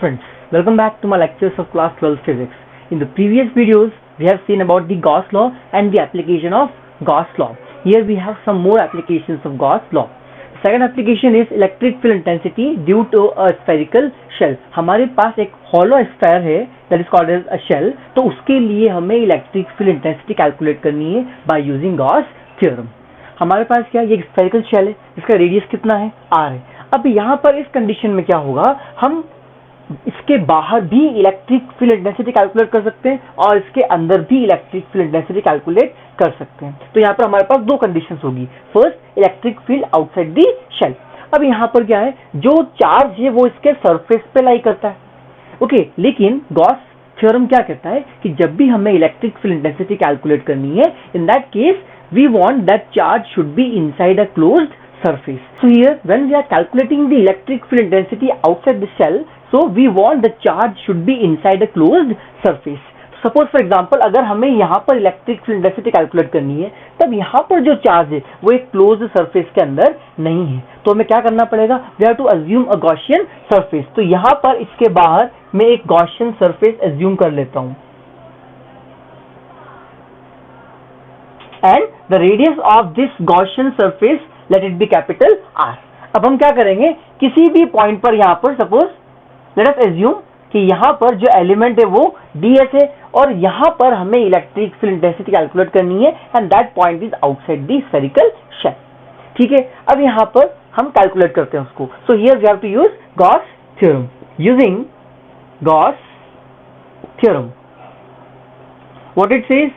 friends, welcome back to my lectures of class 12 physics. In the previous videos, we have seen about the Gauss law and the application of Gauss law. Here we have some more applications of Gauss law. The second application is electric field intensity due to a spherical shell. हमारे पास एक hollow sphere है that is called as a shell. तो उसके लिए हमें electric field intensity calculate करनी है by using Gauss theorem. हमारे पास क्या ये स्फेरिकल शेल है, इसका रेडियस कितना है r है. अब यहाँ पर इस कंडीशन में क्या होगा, हम इसके बाहर भी इलेक्ट्रिक फील्ड इंटेंसिटी कैलकुलेट कर सकते हैं और इसके अंदर भी इलेक्ट्रिक फील्ड इंटेंसिटी कैलकुलेट कर सकते हैं. तो यहाँ पर हमारे पास दो कंडीशंस होगी. First, electric field outside the shell. अब यहाँ पर क्या है, जो चार्ज है वो इसके सरफेस पे लाई करता है. ओके, लेकिन गॉस थ्योरम क्या कहता है कि जब भी हमें इलेक्ट्रिक फील्ड इंटेंसिटी कैलकुलेट करनी है, in that case we want that charge should be inside a closed surface. So here when we are calculating the electric field intensity outside the shell, so we want the charge should be inside a closed surface. Suppose for example अगर हमें यहाँ पर electric field intensity calculate करनी है, तब यहाँ पर जो चार्ज है वो एक क्लोज्ड सरफेस के अंदर नहीं है. तो हमें क्या करना पड़ेगा, we have to assume a Gaussian surface. तो यहाँ पर इसके बाहर मैं एक Gaussian surface assume कर लेता हूँ and the radius of this Gaussian surface let it be capital R. अब हम क्या करेंगे, किसी भी पॉइंट पर यहाँ पर सपोज let us assume कि यहाँ पर जो एलिमेंट है वो ds है और यहाँ पर हमें इलेक्ट्रिक फील्ड इंटेंसिटी कैलकुलेट करनी है and that point is outside the spherical shell. ठीक है, अब यहाँ पर हम कैलकुलेट करते हैं उसको. So here we have to use Gauss theorem. Using Gauss theorem, what it says,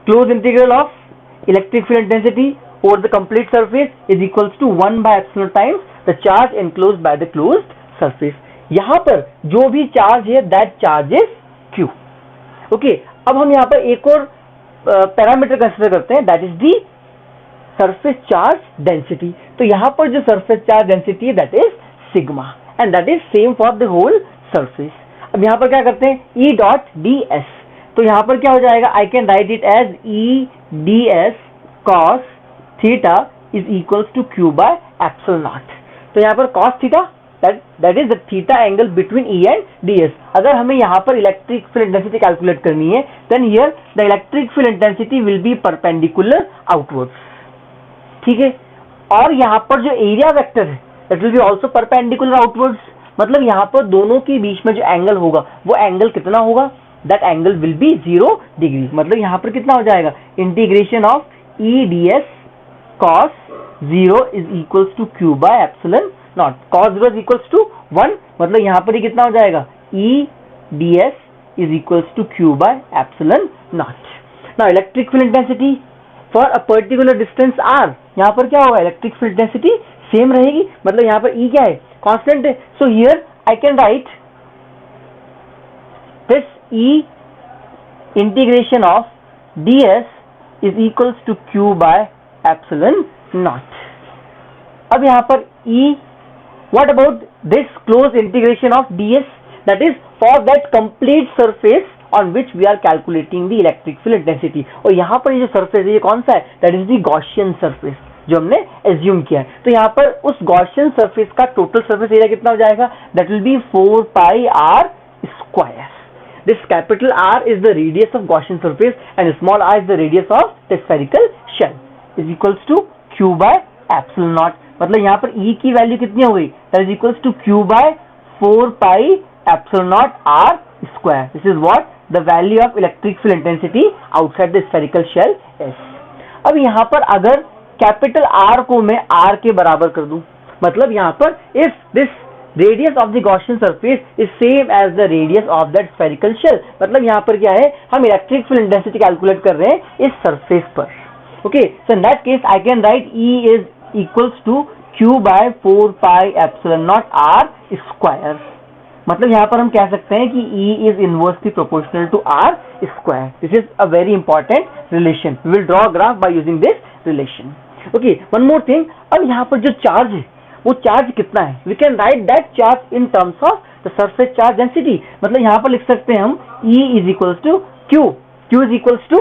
closed integral of electric field intensity over the complete surface is equals to 1 by epsilon times the charge enclosed by the closed surface. यहाँ पर जो भी charge है that charge is q. Okay, अब हम यहाँ पर एक और पैरामीटर कंसीडर करते हैं, that is the surface charge density. तो यहाँ पर जो surface charge density है that is sigma and that is same for the whole surface. अब यहाँ पर क्या करते हैं, E dot ds. तो यहाँ पर क्या हो जाएगा, I can write it as E ds cos theta is equals to q by epsilon naught. तो यहाँ पर cos theta that is the theta angle between E and ds. अगर हमें यहाँ पर इलेक्ट्रिक फील्ड इंटेंसिटी कैलकुलेट करनी है, then here the electric field intensity will be perpendicular outwards. ठीक है, और यहाँ पर जो एरिया वेक्टर है that will be also perpendicular outwards. मतलब यहाँ पर दोनों के बीच में जो एंगल होगा वो एंगल कितना होगा, that angle will be 0 degree. मतलब यहाँ पर कितना हो जाएगा, integration of E ds cos 0 is equals to q by epsilon naught. cos 0 is equals to 1. मतलब यहाँ पर ही कितना हो जाएगा, E ds is equals to q by epsilon naught. Now electric field intensity for a particular distance r, यहाँ पर क्या होगा, इलेक्ट्रिक फील्ड इंटेंसिटी सेम रहेगी. मतलब यहाँ पर E क्या है, कांस्टेंट है. So here I can write this E integration of ds is equals to q by epsilon naught. अब यहाँ पर E, what about this closed integration of ds, that is for that complete surface on which we are calculating the electric field intensity. और यहाँ पर ये जो surface है ये कौन सा है, that is the Gaussian surface जो हमने assume किया है. तो यहाँ पर उस Gaussian surface का total surface area कितना हो जाएगा, that will be 4 pi r square. This capital R is the radius of Gaussian surface and small r is the radius of the spherical shell is equals to q by epsilon naught. मतलब यहाँ पर E की value कितनी हो गई, that is equals to q by 4 pi epsilon naught r square. This is what the value of electric field intensity outside the spherical shell is. अब यहाँ पर अगर कैपिटल R को मैं R के बराबर कर दूं, मतलब यहाँ पर if this radius of the Gaussian surface is same as the radius of that spherical shell, मतलब यहाँ पर क्या है, हम इलेक्ट्रिक फील्ड इंटेंसिटी कैलकुलेट कर रहे हैं इस सरफेस पर. Okay, so in that case I can write E is equals to q by 4 pi epsilon naught r square. मतलब यहाँ पर हम कह सकते हैं कि E is inversely proportional to r square. This is a very important relation. We will draw a graph by using this relation. Okay, one more thing. अब यहाँ पर जो चार्ज है वो चार्ज कितना है, we can write that charge in terms of the surface charge density. मतलब यहाँ पर लिख सकते हैं हम E is equals to q is equals to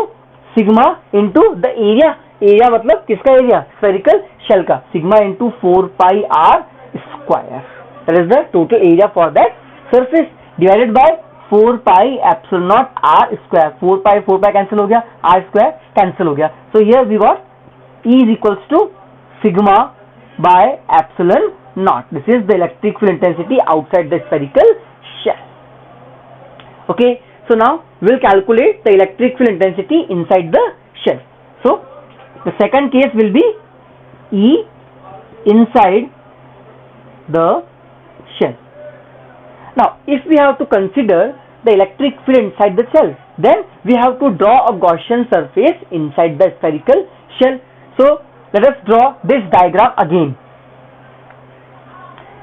sigma into the area. Area मतलब किसका एरिया, स्फेरिकल शेल का, sigma into 4 pi r square. That is the total area for that surface. divided by 4 pi epsilon naught r square. 4 pi cancel हो गया, r square cancel हो गया. So here we got E is equals to sigma by epsilon naught. This is the electric field intensity outside the spherical shell. Okay, so now we'll calculate the electric field intensity inside the shell. So the second case will be E inside the shell. Now if we have to consider the electric field inside the shell, then we have to draw a Gaussian surface inside the spherical shell. So let us draw this diagram again.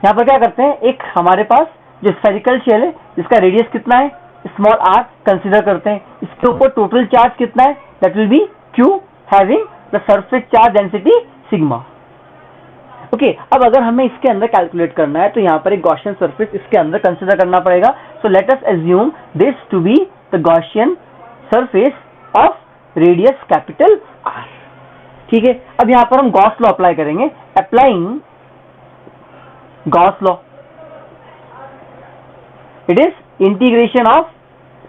यहाँ पर क्या करते हैं, एक हमारे पास जो spherical shell है जिसका रेडियस कितना है, स्मॉल r कंसीडर करते हैं. इसके ऊपर टोटल चार्ज कितना है, that will be q having the surface charge density sigma. Okay, अब अगर हमें इसके अंदर कैलकुलेट करना है तो यहाँ पर एक गॉसियन सरफेस इसके अंदर कंसीडर करना पड़ेगा. So let us assume this to be the Gaussian surface of radius capital R. ठीक है, अब यहाँ पर हम गॉस लॉ अप्लाई करेंगे. Applying Gauss law, it is integration of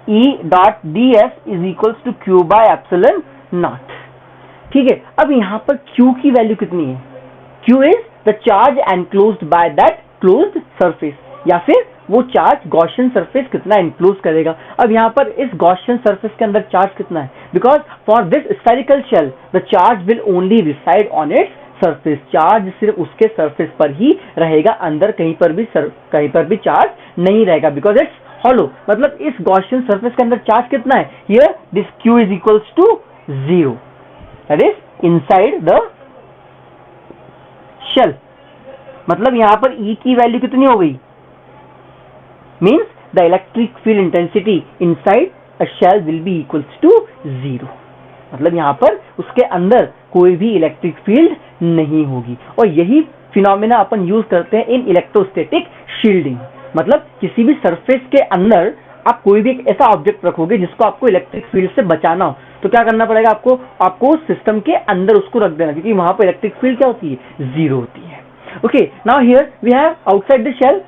E dot ds is equals to q by epsilon naught. ठीक है, अब यहाँ पर q की वैल्यू कितनी है, q is the charge enclosed by that closed surface, या फिर वो चार्ज गॉसियन सरफेस कितना एनक्लोज करेगा. अब यहाँ पर इस गॉसियन सरफेस के अंदर चार्ज कितना है, because for this spherical shell the charge will only reside on its surface. Charge सिर्फ उसके सरफेस पर ही रहेगा, अंदर कहीं पर भी चार्ज नहीं रहेगा, बिकॉज इट्स हॉलो. मतलब इस गॉसियन सरफेस के अंदर चार्ज कितना है, here this q is equals to 0, that is inside the shell. मतलब यहां पर E की वैल्यू कितनी हो गई, means the electric field intensity inside a shell will be equals to 0. मतलब यहां पर उसके अंदर कोई भी इलेक्ट्रिक फील्ड नहीं होगी. और यही फिनोमेना अपन यूज करते हैं इन इलेक्ट्रोस्टैटिक शील्डिंग. मतलब किसी भी सरफेस के अंदर आप कोई भी एक ऐसा ऑब्जेक्ट रखोगे जिसको आपको इलेक्ट्रिक फील्ड से बचाना हो, तो क्या करना पड़ेगा आपको सिस्टम के अंदर उसको रख देना, क्योंकि वहां पर इलेक्ट्रिक फील्ड क्या होती है, 0 होती है. Okay, now here we have outside the shell.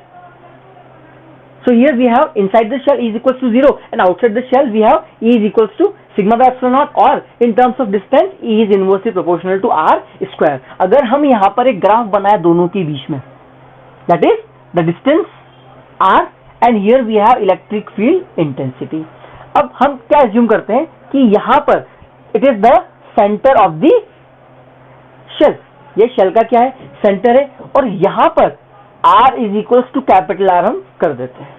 So here we have inside the shell E is equals to 0 and outside the shell we have E is equals to sigma by epsilon naught, or in terms of distance E is inversely proportional to R square. अगर हम यहाँ पर एक graph बनाए दोनों के बीच में, that is the distance R and here we have electric field intensity. अब हम क्या assume करते हैं कि यहाँ पर it is the center of the shell. ये शेल का क्या है, सेंटर है, और यहाँ पर R is equals to capital R हम कर देते हैं.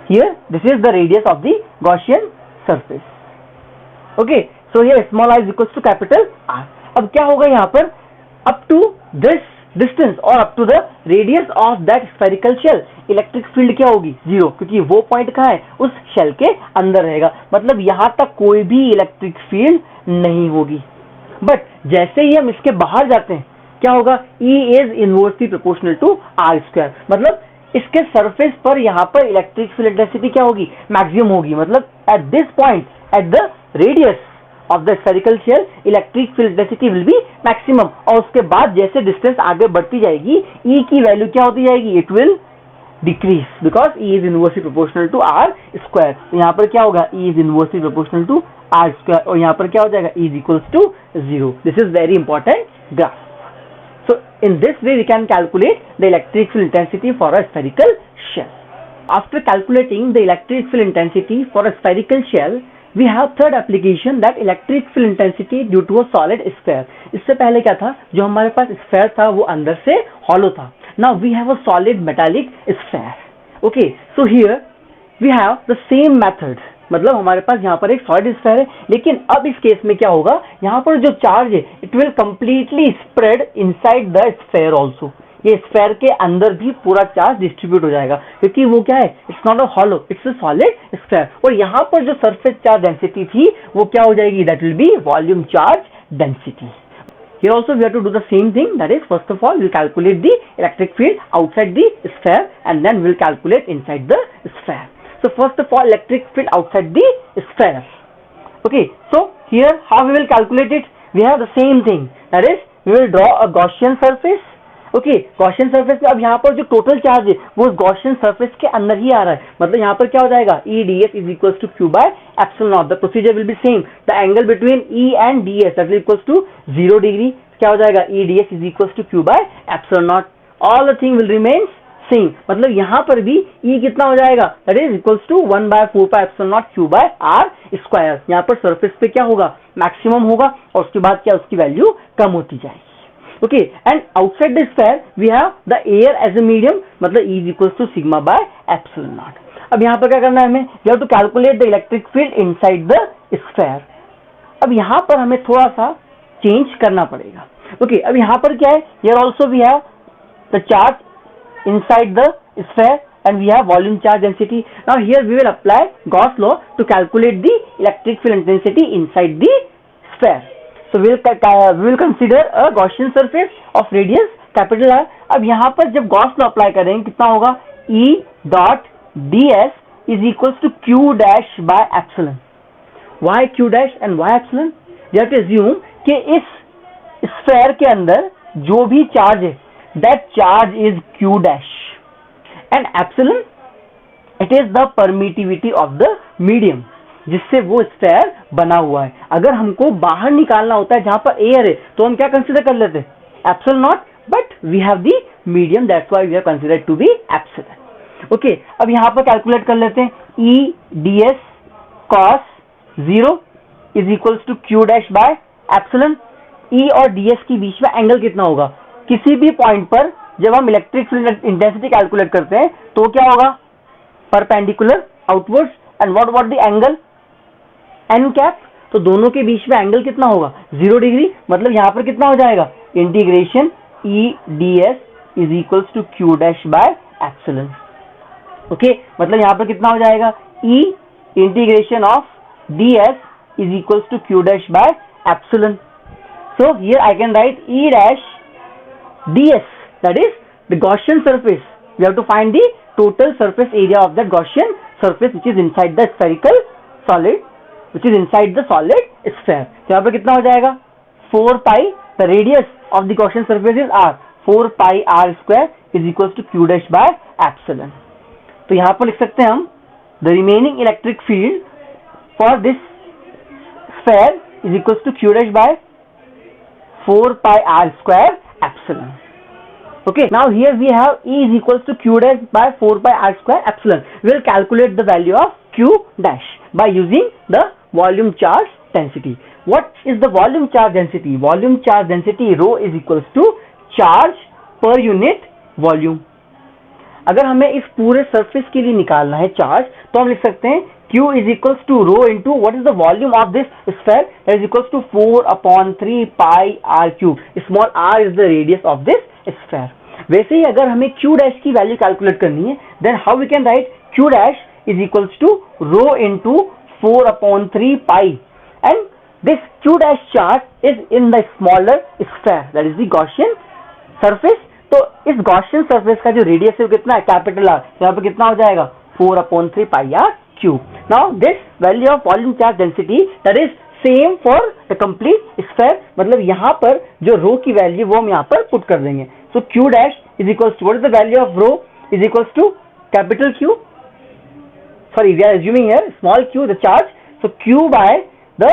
Here this is the radius of the Gaussian surface. Okay, so here small r is equals to capital R. अब क्या होगा यहाँ पर, up to this distance or up to the radius of that spherical shell, electric field क्या होगी, 0, क्योंकि वो point कहाँ है, उस शेल के अंदर रहेगा. मतलब यहाँ तक कोई भी इलेक्ट्रिक फील्ड नहीं होगी. बट जैसे ही हम इसके बाहर जाते हैं क्या होगा, E is inversely proportional to R square. मतलब इसके सरफेस पर यहाँ पर इलेक्ट्रिक फील्ड इंटेंसिटी क्या होगी, मैक्सिमम होगी. मतलब at this point, at the radius of the spherical shell, electric field intensity will be maximum. और उसके बाद जैसे डिस्टेंस आगे बढ़ती जाएगी E की वैल्यू क्या होती जाएगी, it will decrease, because E is inversely proportional to R square. यहाँ पर क्या होगा, E is inversely proportional to R square, और यहाँ पर क्या हो जाएगा, E is equals to 0. This is very important graph. So in this way we can calculate the electric field intensity for a spherical shell. After calculating the electric field intensity for a spherical shell, we have third application, that electric field intensity due to a solid sphere. इससे पहले क्या था, जो हमारे पास sphere था वो अंदर से hollow था. Now we have a solid metallic sphere. Okay, so here we have the same method. मतलब हमारे पास यहाँ पर एक सॉलिड स्फीयर है, लेकिन अब इस केस में क्या होगा, यहाँ पर जो चार्ज है it will completely spread inside the sphere also. ये स्फीयर के अंदर भी पूरा चार्ज डिस्ट्रीब्यूट हो जाएगा, क्योंकि वो क्या है, it's not a hollow, it's a solid sphere. और यहाँ पर जो सरफेस चार्ज डेंसिटी थी वो क्या हो जाएगी, that will be volume charge density. Here also we have to do the same thing, that is first of all we'll calculate the electric field outside the sphere and then we'll calculate inside the sphere. So first of all, electric field outside the sphere. Okay, so here how we will calculate it, we have the same thing, that is we will draw a Gaussian surface okay, Gaussian surface में अब यहाँ पर जो total charge है वो Gaussian surface के अंदर ही आ रहा है, मतलब यहाँ पर क्या हो जाएगा, E D S is equal to Q by epsilon naught. The procedure will be same, the angle between E and D S that is equal to 0 degree, क्या हो जाएगा, E D S is equal to Q by epsilon naught, all the thing will remain same, मतलब यहाँ पर भी E कितना हो जाएगा, that is equal to 1/4 pi epsilon naught Q by are square. यहाँ पर सरफेस पे क्या होगा, मैक्सिमम होगा, और उसके बाद क्या, उसकी वैल्यू कम होती जाएगी। Okay, and outside the sphere we have the air as a medium, मतलब E is equal to sigma by epsilon naught. अब यहाँ पर क्या करना है हमें, we have to calculate the electric field inside the sphere. अब यहाँ पर हमें थोड़ा सा चेंज करना पड़ेगा। ओके, अब यहाँ पर क्या है, here also we have the charge inside the sphere and we have volume charge density. Now here we will apply Gauss law to calculate the electric field intensity inside the sphere. So we will consider a Gaussian surface of radius capital R. अब यहाँ पर जब Gauss law apply करेंगे कितना होगा, E dot ds is equals to Q dash by epsilon. Why Q dash and why epsilon? You have to assume कि इस sphere के अंदर जो भी चार्ज है that charge is Q dash and epsilon it is the permittivity of the medium जिससे वो sphere बना हुआ है। अगर हमको बाहर निकालना होता है जहां पर एयर है तो हम क्या कंसीडर कर लेते हैं, epsilon naught, but we have the medium that's why we have considered to be epsilon. Okay, अब यहां पर कैलकुलेट कर लेते हैं, E D S cos 0 is equals to Q dash by epsilon. E और डी एस के बीच में angle कितना होगा, किसी भी पॉइंट पर जब हम इलेक्ट्रिक फील्ड इंटेंसिटी कैलकुलेट करते हैं तो क्या होगा, perpendicular outwards, and what the angle, N cap, तो दोनों के बीच में एंगल कितना होगा, 0 डिग्री, मतलब यहां पर कितना हो जाएगा, integration E D S is equals to Q dash by epsilon. Okay, मतलब यहां पर कितना हो जाएगा, E integration of D S is equals to Q dash by epsilon. So here I can write E dash ds, that is the Gaussian surface. We have to find the total surface area of that Gaussian surface which is inside the spherical solid, which is inside the solid sphere. तो यहाँ पर कितना हो जाएगा, 4 pi, the radius of the Gaussian surface is r, 4 pi r square is equals to q dash by epsilon. तो यहाँ पर लिख सकते हैं हम, the remaining electric field for this sphere is equals to q dash by 4 pi r square epsilon. Okay, now here we have E is equals to Q dash by 4 pi r square epsilon. We will calculate the value of Q dash by using the volume charge density. What is the volume charge density? Volume charge density rho is equals to charge per unit volume. अगर हमें इस पूरे surface के लिए निकालना है charge तो हम लिख सकते हैं Q is equals to rho into what is the volume of this sphere, that is equals to 4/3 pi r cube. Small r is the radius of this sphere. वैसे ही अगर हमें Q dash की value calculate करनी है, then how we can write Q dash is equals to rho into 4/3 pi, and this Q dash charge is in the smaller sphere, that is the Gaussian surface. तो इस Gaussian surface का जो radius है वो कितना है, capital R, यहाँ पे कितना हो जाएगा, 4/3 pi r cube. Now this value of volume charge density that is same for the complete sphere, मतलब यहाँ पर जो rho की वैल्यू वो हम यहाँ पर पुट कर देंगे. So Q dash is equals to, what is the value of rho, is equals to capital Q, sorry we are assuming here small q, the charge, so Q by the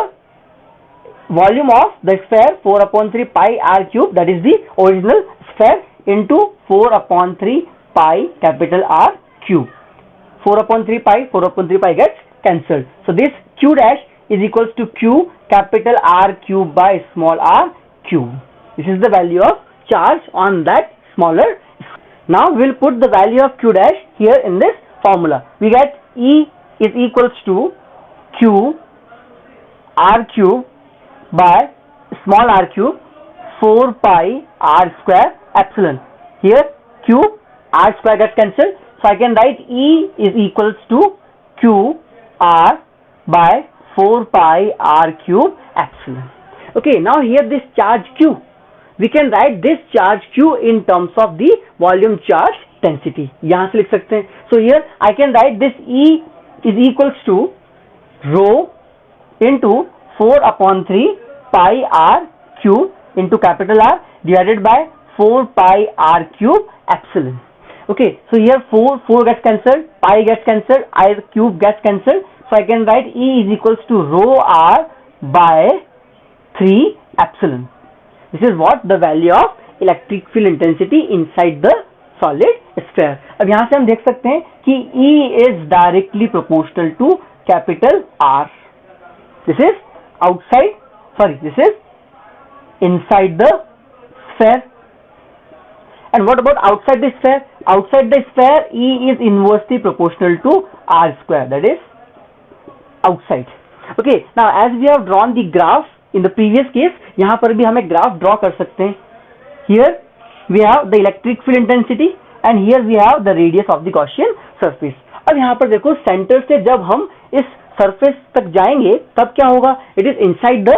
volume of the sphere 4/3 pi r cube, that is the original sphere, into 4/3 pi capital R cube. 4/3 pi gets cancelled. So this Q dash is equals to Q capital R cube by small r cube. This is the value of charge on that smaller. Now we will put the value of Q dash here in this formula. We get E is equals to Q R cube by small r cube 4 pi r square epsilon. Here cube r square gets cancelled. So I can write E is equals to Q R by 4 pi r cube epsilon. Okay, now here this charge Q, we can write this charge Q in terms of the volume charge density. यहाँ से लिख सकते हैं. So here I can write this E is equals to rho into 4/3 pi r cube into capital R divided by 4 pi r cube epsilon. Okay, so here 4 gets cancelled, pi gets cancelled, r cube gets cancelled. So I can write E is equals to rho r by 3 epsilon. This is what the value of electric field intensity inside the solid sphere. अब यहाँ से हम देख सकते हैं कि E is directly proportional to capital R. This is outside, sorry, this is inside the sphere. And what about outside the sphere? Outside the sphere, E is inversely proportional to R square, that is outside. Okay, now as we have drawn the graph in the previous case, यहाँ पर भी हम एक graph draw कर सकते हैं. Here we have the electric field intensity and here we have the radius of the Gaussian surface. अब यहाँ पर देखो, सेंटर से जब हम इस सरफेस तक जाएंगे तब क्या होगा? It is inside the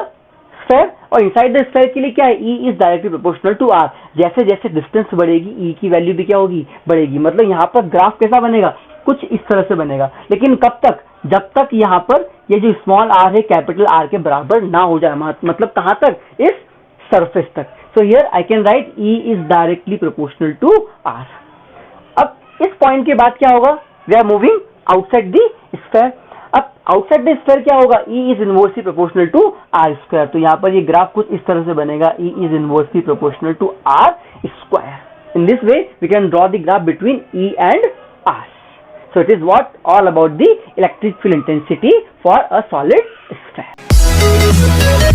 sphere, और इनसाइड द स्फीयर के लिए क्या है? E is directly proportional to R. जैसे जैसे डिस्टेंस बढ़ेगी E की वैल्यू भी क्या होगी? बढ़ेगी. मतलब यहाँ पर ग्राफ कैसा बनेगा? कुछ इस तरह से बनेगा. लेकिन कब तक? जब तक यहाँ पर ये जो स्मॉल r है कैपिटल R के बराबर ना हो जाए. मतलब कहाँ तक? इस सरफेस तक. So here I can write E is directly proportional to R. अब इस पॉइंट के बाद क्या होगा? We are moving outside the sphere. अब आउटसाइड द स्फीयर क्या होगा? E is inversely proportional to R square. तो यहाँ पर ये ग्राफ कुछ इस तरह से बनेगा. E is inversely proportional to R square. In this way we can draw the graph between E and R. So it is what all about the electric field intensity for a solid sphere.